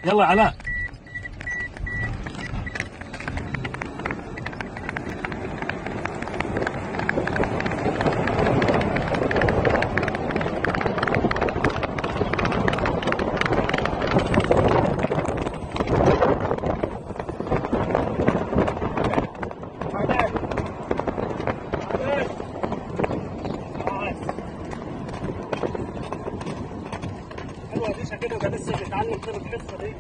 يلا يا علاء. حلوه دي، كده ده لسه بيتعلم غير الحصه دي.